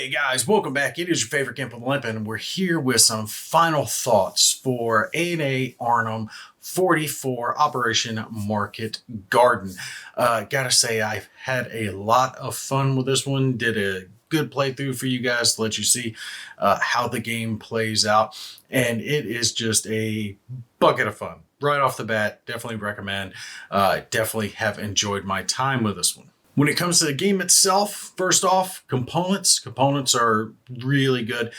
Hey guys, welcome back. It is your favorite Gimp of the Limp, and we're here with some final thoughts for A&A Arnhem 44 Operation Market Garden. Gotta say, I've had a lot of fun with this one. Did a good playthrough for you guys to let you see how the game plays out, and it is just a bucket of fun. Right off the bat, definitely recommend. Definitely have enjoyed my time with this one. When it comes to the game itself, first off, components. Components are really good.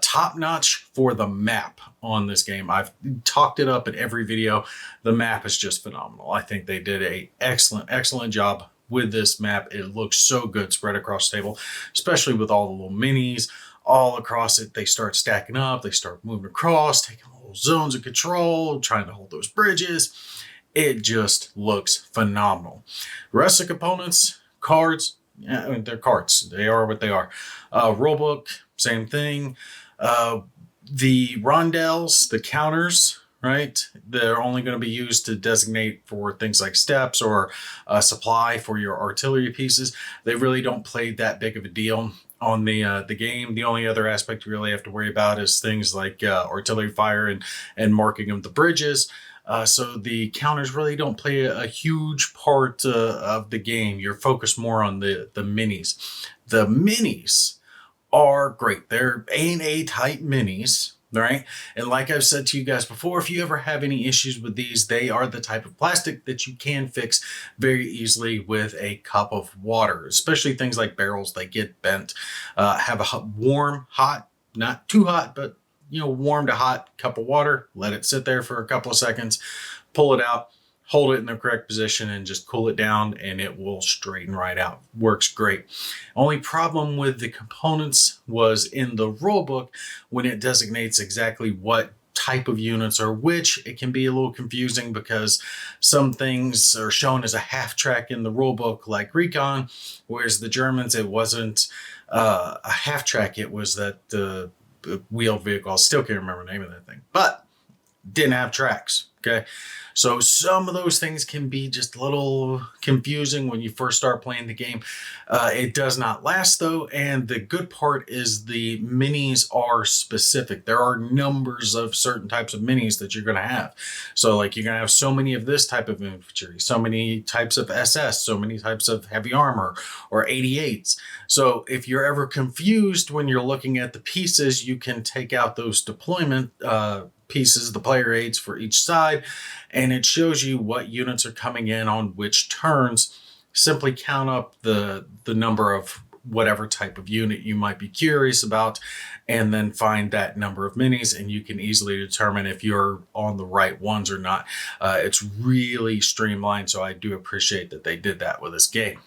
Top notch for the map on this game. I've talked it up in every video. The map is just phenomenal. I think they did a excellent job with this map. It looks so good spread across the table, especially with all the little minis all across it. They start stacking up. They start moving across, taking little zones of control, trying to hold those bridges. It just looks phenomenal. The rest of the components, cards, yeah, I mean, they're cards. They are what they are. Rulebook, same thing. The rondels, the counters, right? They're only going to be used to designate for things like steps or supply for your artillery pieces. They really don't play that big of a deal on the game. The only other aspect you really have to worry about is things like artillery fire and marking of the bridges. So the counters really don't play a huge part of the game. You're focused more on the minis. The minis are great. They're A&A type minis, right? And like I've said to you guys before, if you ever have any issues with these, they are the type of plastic that you can fix very easily with a cup of water, especially things like barrels. They get bent. Have a warm, hot, not too hot, but warm to hot cup of water, let it sit there for a couple of seconds, pull it out, hold it in the correct position, and just cool it down, and it will straighten right out. Works great. Only problem with the components was in the rulebook when it designates exactly what type of units are which. It can be a little confusing because some things are shown as a half track in the rulebook, like recon, whereas the Germans, it wasn't a half track. It was that the wheeled vehicle. I still can't remember the name of that thing, but didn't have tracks. Okay. So some of those things can be just a little confusing when you first start playing the game. It does not last though. And the good part is the minis are specific. There are numbers of certain types of minis that you're going to have. So like you're going to have so many of this type of infantry, so many types of SS, so many types of heavy armor or 88s. So if you're ever confused when you're looking at the pieces, you can take out those deployment pieces, the player aids for each side, and it shows you what units are coming in on which turns. Simply count up the number of whatever type of unit you might be curious about, and then find that number of minis, and you can easily determine if you're on the right ones or not. It's really streamlined, so I do appreciate that they did that with this game.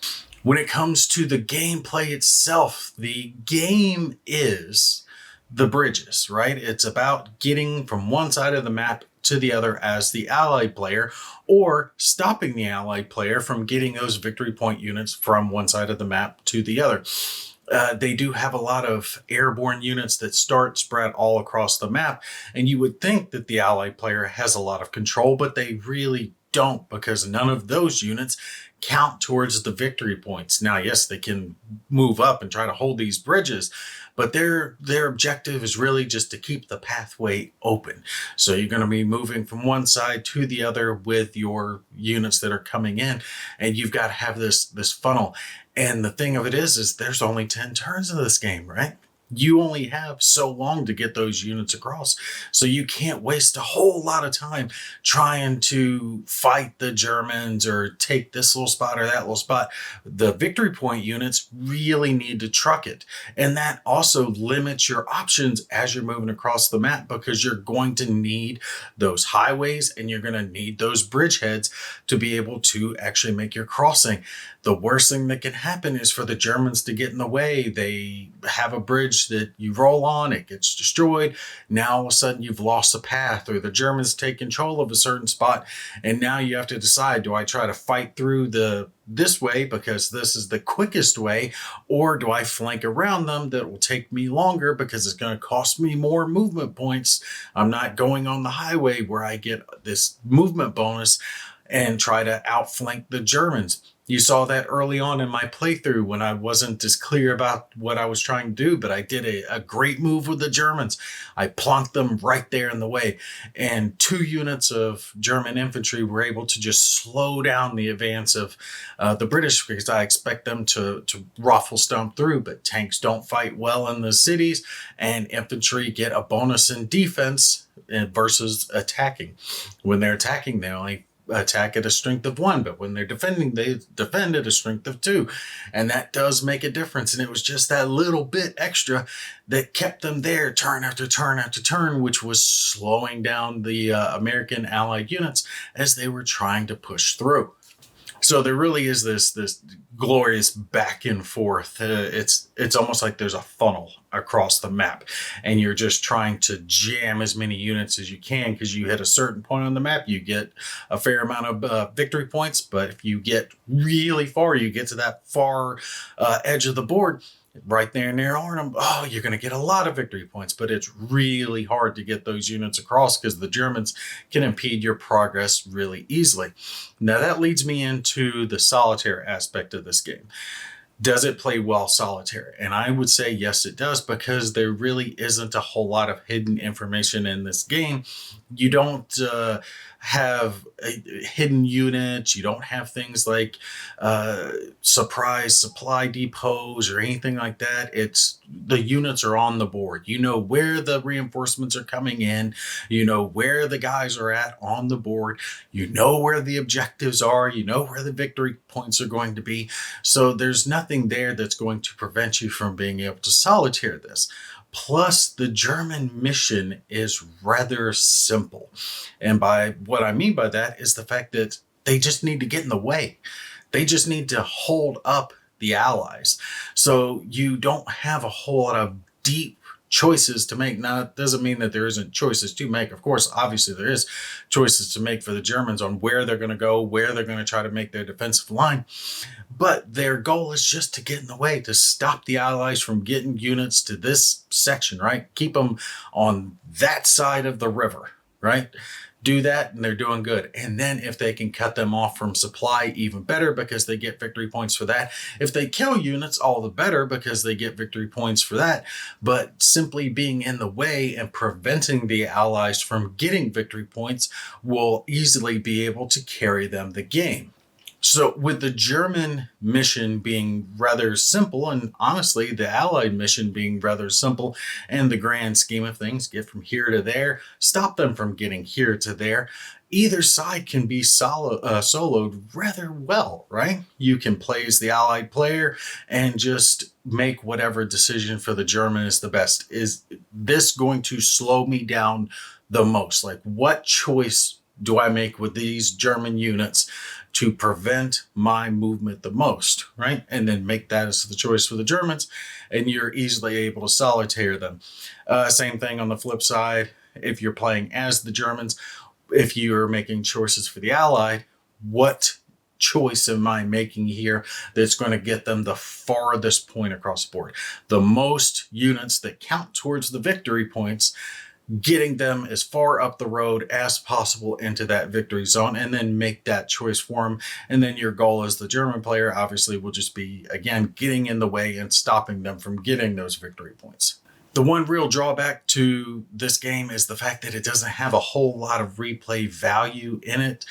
When it comes to the gameplay itself, the game is the bridges, right? It's about getting from one side of the map to the other as the allied player, or stopping the allied player from getting those victory point units from one side of the map to the other. They do have a lot of airborne units that start spread all across the map, and you would think that the allied player has a lot of control, but they really don't, because none of those units count towards the victory points. Now, yes, they can move up and try to hold these bridges, but their objective is really just to keep the pathway open. So you're going to be moving from one side to the other with your units that are coming in, and you've got to have this funnel. And the thing of it is there's only 10 turns in this game, right? You only have so long to get those units across. So you can't waste a whole lot of time trying to fight the Germans or take this little spot or that little spot. The victory point units really need to truck it. And that also limits your options as you're moving across the map, because you're going to need those highways and you're going to need those bridgeheads to be able to actually make your crossing. The worst thing that can happen is for the Germans to get in the way. They have a bridge that you roll on, it gets destroyed. Now all of a sudden you've lost the path, or the Germans take control of a certain spot, and now you have to decide, do I try to fight through this way because this is the quickest way, or do I flank around them that will take me longer because it's going to cost me more movement points? I'm not going on the highway where I get this movement bonus. and try to outflank the Germans. You saw that early on in my playthrough when I wasn't as clear about what I was trying to do, but I did a great move with the Germans. I plonked them right there in the way, and 2 units of German infantry were able to just slow down the advance of the British, because I expect them to ruffle stomp through, but tanks don't fight well in the cities, and infantry get a bonus in defense versus attacking. When they're attacking, they only attack at a strength of 1, but when they're defending, they defend at a strength of 2, and that does make a difference. And it was just that little bit extra that kept them there turn after turn after turn, which was slowing down the American Allied units as they were trying to push through. So there really is this glorious back and forth. It's almost like there's a funnel across the map, and you're just trying to jam as many units as you can, because you hit a certain point on the map, you get a fair amount of victory points. But if you get really far, you get to that far edge of the board, right there near Arnhem, you're going to get a lot of victory points, but it's really hard to get those units across because the Germans can impede your progress really easily. Now that leads me into the solitaire aspect of this game. Does it play well solitaire? And I would say yes, it does, because there really isn't a whole lot of hidden information in this game. You don't have hidden units. You don't have things like surprise supply depots or anything like that. It's the units are on the board. You know where the reinforcements are coming in. You know where the guys are at on the board. You know where the objectives are. You know where the victory points are going to be. So there's nothing there that's going to prevent you from being able to solitaire this. Plus, the German mission is rather simple. And by what I mean by that is the fact that they just need to get in the way. They just need to hold up the Allies. So you don't have a whole lot of deep choices to make. Now, it doesn't mean that there isn't choices to make. Of course, obviously there is choices to make for the Germans on where they're going to go, where they're going to try to make their defensive line. But their goal is just to get in the way, to stop the Allies from getting units to this section, right? Keep them on that side of the river, right? Do that and they're doing good. And then if they can cut them off from supply, even better, because they get victory points for that. If they kill units, all the better, because they get victory points for that. But simply being in the way and preventing the Allies from getting victory points will easily be able to carry them the game. So with the German mission being rather simple, and honestly, the Allied mission being rather simple, and the grand scheme of things, get from here to there, stop them from getting here to there, either side can be soloed rather well, right? You can play as the Allied player and just make whatever decision for the German is the best. Is this going to slow me down the most? Like, what choice do I make with these German units to prevent my movement the most, right? And then make that as the choice for the Germans, and you're easily able to solitaire them. Same thing on the flip side, if you're playing as the Germans, if you're making choices for the Allied, what choice am I making here that's going to get them the farthest point across the board? The most units that count towards the victory points, getting them as far up the road as possible into that victory zone, and then make that choice for them. And then your goal as the German player obviously will just be, again, getting in the way and stopping them from getting those victory points. The one real drawback to this game is the fact that it doesn't have a whole lot of replay value in it.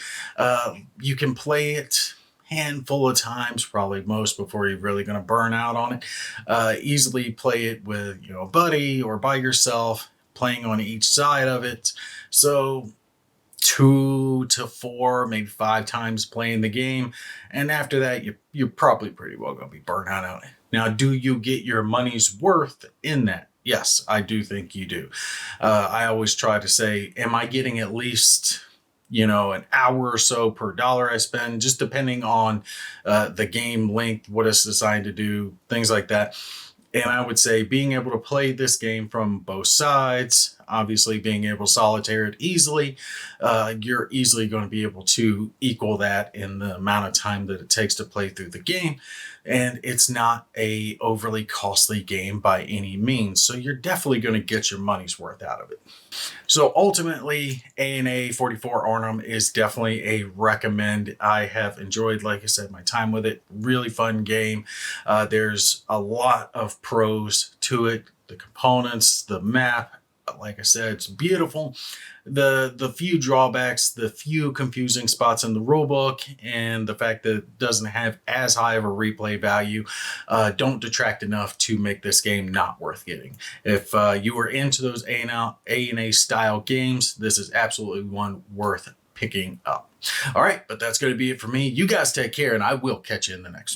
You can play it handful of times, probably most, before you're really going to burn out on it. Easily play it with a buddy or by yourself, playing on each side of it. So 2 to 4, maybe 5 times playing the game. And after that, you're probably pretty well going to be burnt out on it. Now, do you get your money's worth in that? Yes, I do think you do. I always try to say, am I getting at least an hour or so per dollar I spend, just depending on the game length, what it's designed to do, things like that. And I would say being able to play this game from both sides, obviously being able to solitaire it easily, you're easily going to be able to equal that in the amount of time that it takes to play through the game. And it's not a overly costly game by any means. So you're definitely going to get your money's worth out of it. So ultimately, ANA 44 Arnhem is definitely a recommend. I have enjoyed, like I said, my time with it. Really fun game. There's a lot of pros to it. The components, the map, like I said, it's beautiful. The few drawbacks, the few confusing spots in the rulebook, and the fact that it doesn't have as high of a replay value don't detract enough to make this game not worth getting. If you are into those ANA style games, this is absolutely one worth picking up. All right, but that's going to be it for me. You guys take care, and I will catch you in the next one.